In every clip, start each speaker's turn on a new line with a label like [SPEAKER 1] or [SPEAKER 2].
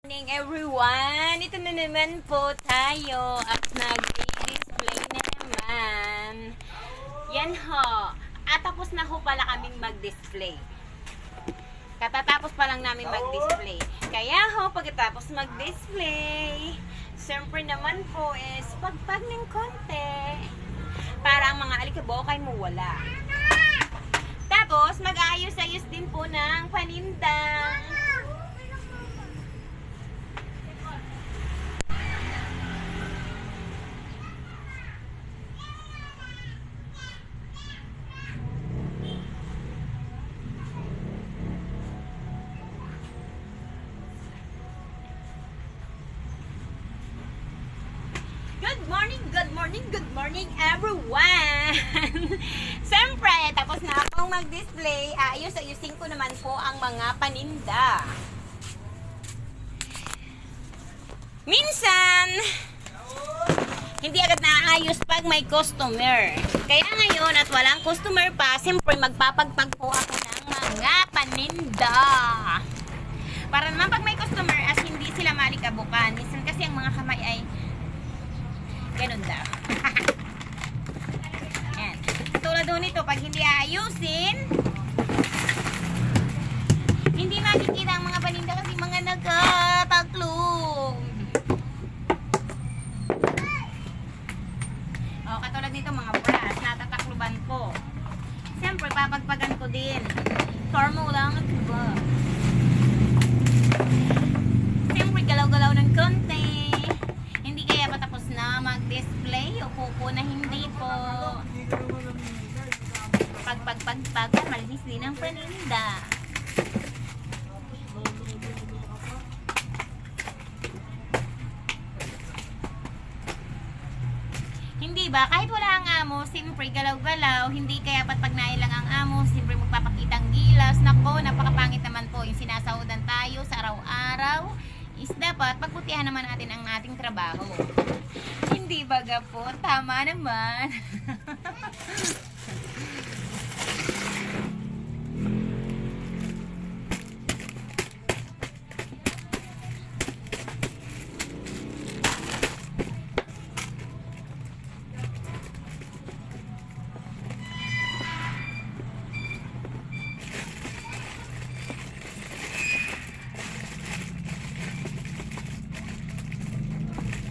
[SPEAKER 1] Morning everyone! Ito na naman po tayo at nag-display na naman. Yan ho. At tapos na ho pala kaming mag-display. Katatapos pa lang namin mag-display. Kaya ho, pagkatapos mag-display, siyempre naman po is pagpag ng konti para ang mga alikabokay mo wala. Tapos, mag-aayos-ayos din po ng panindang. Good morning everyone! Siyempre, tapos na akong mag-display, ayos-ayusin ko naman po ang mga paninda. Minsan, hindi agad naayos pag may customer. Kaya ngayon at walang customer pa, siyempre magpapagpag po ako ng mga paninda. Para naman pag may customer, as hindi sila malikabukan. Minsan kasi ang mga kamay ay ganun daw. Yan. Tulad doon ito, pag hindi aayusin, hindi makikita ang mga paninda kasi mga nagkataklong. O, katulad nito mga brass, natatakluban ko. Siyempre, papagpagan ko din. Formo lang at ba. Siyempre, galaw-galaw ng konti. Kaya patapos na mag-display o po na hindi po pag malinis din ang paninda. Hindi ba? Kahit wala ang amo, siyempre galaw-galaw, hindi kaya pag nailang ang amo, siyempre magpapakitang gilas. Nako, napakapangit naman po yung sinasahudan tayo sa araw-araw. Is dapat pagputihan naman natin ang ating trabaho. Hindi baga po, tama naman.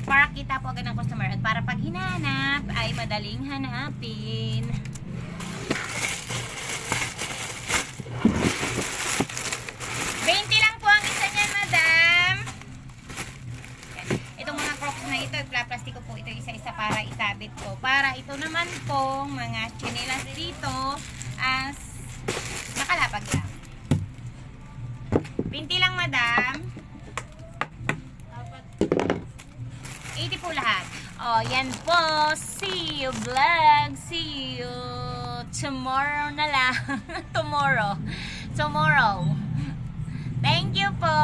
[SPEAKER 1] Para kita po agad ng customer at para pag hinahanap ay madaling hanapin. $20 lang po ang isa niyan, madam. Itong mga crocs na ito, plastiko po ito isa-isa para itabit ko. Para ito naman po mga chinelas dito as nakalapag lang. $20 lang, madam. 80 po lahat. Oh, yan po. See you vlog. See you tomorrow na lang. Tomorrow. Thank you po.